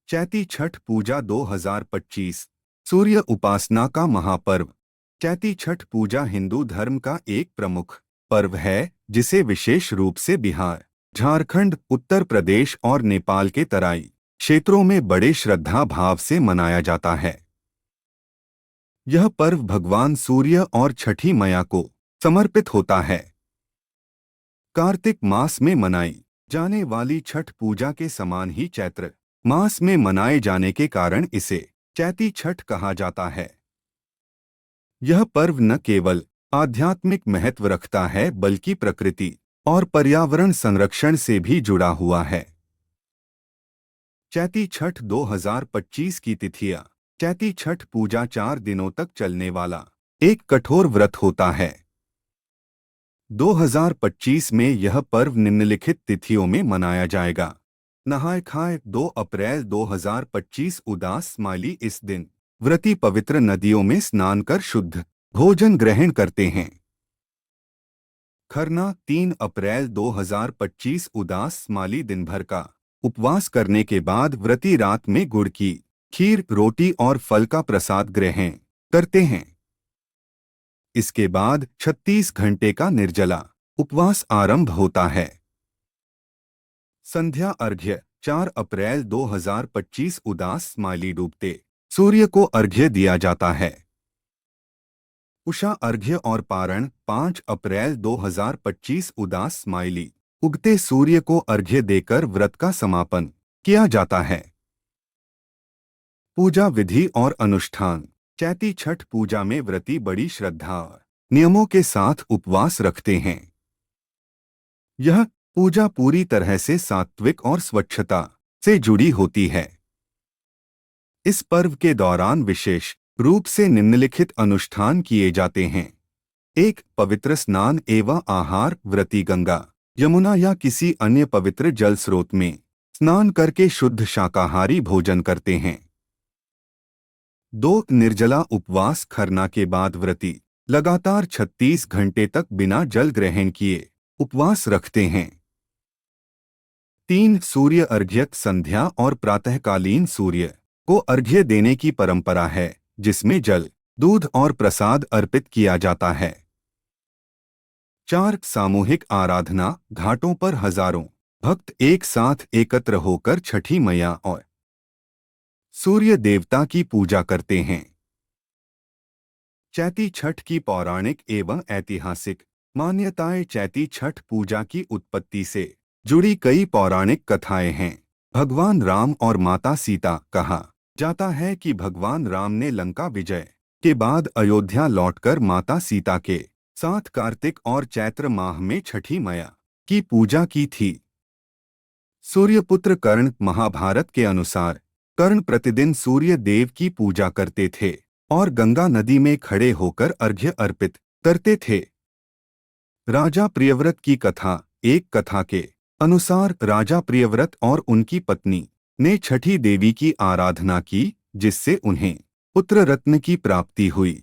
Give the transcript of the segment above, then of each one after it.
चैती छठ पूजा 2025 सूर्य उपासना का महापर्व। चैती छठ पूजा हिंदू धर्म का एक प्रमुख पर्व है जिसे विशेष रूप से बिहार, झारखंड, उत्तर प्रदेश और नेपाल के तराई क्षेत्रों में बड़े श्रद्धा भाव से मनाया जाता है। यह पर्व भगवान सूर्य और छठी मैया को समर्पित होता है। कार्तिक मास में मनाई जाने वाली छठ पूजा के समान ही चैत्र मास में मनाए जाने के कारण इसे चैती छठ कहा जाता है। यह पर्व न केवल आध्यात्मिक महत्व रखता है बल्कि प्रकृति और पर्यावरण संरक्षण से भी जुड़ा हुआ है। चैती छठ 2025 की तिथियां। चैती छठ पूजा 4 दिनों तक चलने वाला एक कठोर व्रत होता है। 2025 में यह पर्व निम्नलिखित तिथियों में मनाया जाएगा। नहाय खाए 2 अप्रैल 2025 उदास स्माइली। इस दिन व्रती पवित्र नदियों में स्नान कर शुद्ध भोजन ग्रहण करते हैं। खरना 3 अप्रैल 2025 उदास स्माइली। दिन भर का उपवास करने के बाद व्रती रात में गुड़ की खीर, रोटी और फल का प्रसाद ग्रहण करते हैं। इसके बाद 36 घंटे का निर्जला उपवास आरंभ होता है। संध्या अर्घ्य 4 अप्रैल 2025 उदास स्माइली। डूबते सूर्य को अर्घ्य दिया जाता है। उषा अर्घ्य और पारण 5 अप्रैल 2025 उदास स्माइली। उगते सूर्य को अर्घ्य देकर व्रत का समापन किया जाता है। पूजा विधि और अनुष्ठान। चैती छठ पूजा में व्रती बड़ी श्रद्धा और नियमों के साथ उपवास रखते हैं। यह पूजा पूरी तरह से सात्विक और स्वच्छता से जुड़ी होती है। इस पर्व के दौरान विशेष रूप से निम्नलिखित अनुष्ठान किए जाते हैं। 1. पवित्र स्नान एवं आहार। व्रती गंगा, यमुना या किसी अन्य पवित्र जल स्रोत में स्नान करके शुद्ध शाकाहारी भोजन करते हैं। 2. निर्जला उपवास। खरना के बाद व्रती लगातार 36 घंटे तक बिना जल ग्रहण किए उपवास रखते हैं। 3. सूर्य अर्घ्य। संध्या और प्रातःकालीन सूर्य को अर्घ्य देने की परंपरा है जिसमें जल, दूध और प्रसाद अर्पित किया जाता है। 4. सामूहिक आराधना। घाटों पर हजारों भक्त एक साथ एकत्र होकर छठी मैया और सूर्य देवता की पूजा करते हैं। चैती छठ की पौराणिक एवं ऐतिहासिक मान्यताएं। चैती छठ पूजा की उत्पत्ति से जुड़ी कई पौराणिक कथाएं हैं। भगवान राम और माता सीता। कहा जाता है कि भगवान राम ने लंका विजय के बाद अयोध्या लौटकर माता सीता के साथ कार्तिक और चैत्र माह में छठी मैया की पूजा की थी। सूर्यपुत्र कर्ण। महाभारत के अनुसार कर्ण प्रतिदिन सूर्य देव की पूजा करते थे और गंगा नदी में खड़े होकर अर्घ्य अर्पित करते थे। राजा प्रियव्रत की कथा। एक कथा के अनुसार राजा प्रियव्रत और उनकी पत्नी ने छठी देवी की आराधना की जिससे उन्हें पुत्र रत्न की प्राप्ति हुई।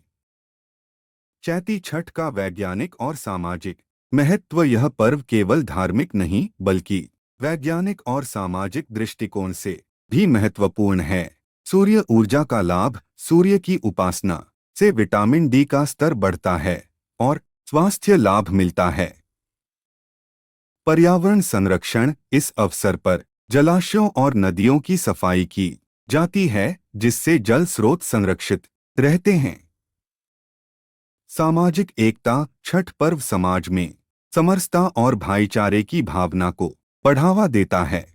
चैती छठ का वैज्ञानिक और सामाजिक महत्व। यह पर्व केवल धार्मिक नहीं बल्कि वैज्ञानिक और सामाजिक दृष्टिकोण से भी महत्वपूर्ण है। सूर्य ऊर्जा का लाभ। सूर्य की उपासना से विटामिन डी का स्तर बढ़ता है और स्वास्थ्य लाभ मिलता है। पर्यावरण संरक्षण। इस अवसर पर जलाशयों और नदियों की सफाई की जाती है जिससे जल स्रोत संरक्षित रहते हैं। सामाजिक एकता। छठ पर्व समाज में समरसता और भाईचारे की भावना को बढ़ावा देता है।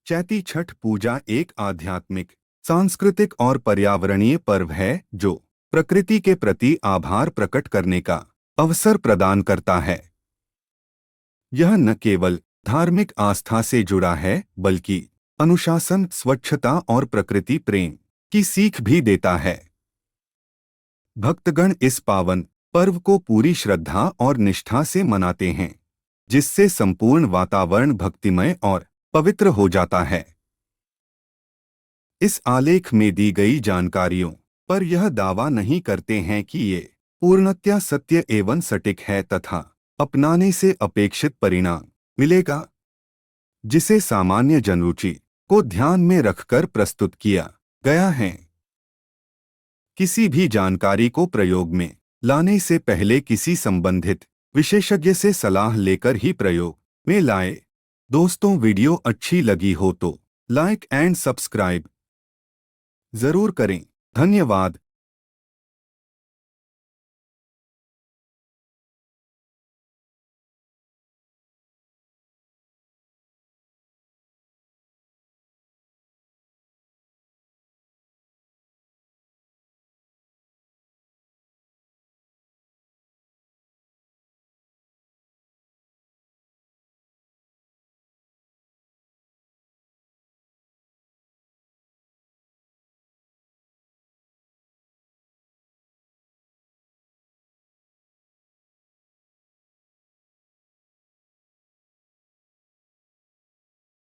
चैती छठ पूजा एक आध्यात्मिक, सांस्कृतिक और पर्यावरणीय पर्व है जो प्रकृति के प्रति आभार प्रकट करने का अवसर प्रदान करता है। यह न केवल धार्मिक आस्था से जुड़ा है बल्कि अनुशासन, स्वच्छता और प्रकृति प्रेम की सीख भी देता है। भक्तगण इस पावन पर्व को पूरी श्रद्धा और निष्ठा से मनाते हैं जिससे संपूर्ण वातावरण भक्तिमय और पवित्र हो जाता है। इस आलेख में दी गई जानकारियों पर यह दावा नहीं करते हैं कि ये पूर्णतया सत्य एवं सटीक है तथा अपनाने से अपेक्षित परिणाम मिलेगा जिसे सामान्य जनरुचि को ध्यान में रखकर प्रस्तुत किया गया है। किसी भी जानकारी को प्रयोग में लाने से पहले किसी संबंधित विशेषज्ञ से सलाह लेकर ही प्रयोग में लाए। दोस्तों, वीडियो अच्छी लगी हो तो लाइक एंड सब्सक्राइब जरूर करें। धन्यवाद।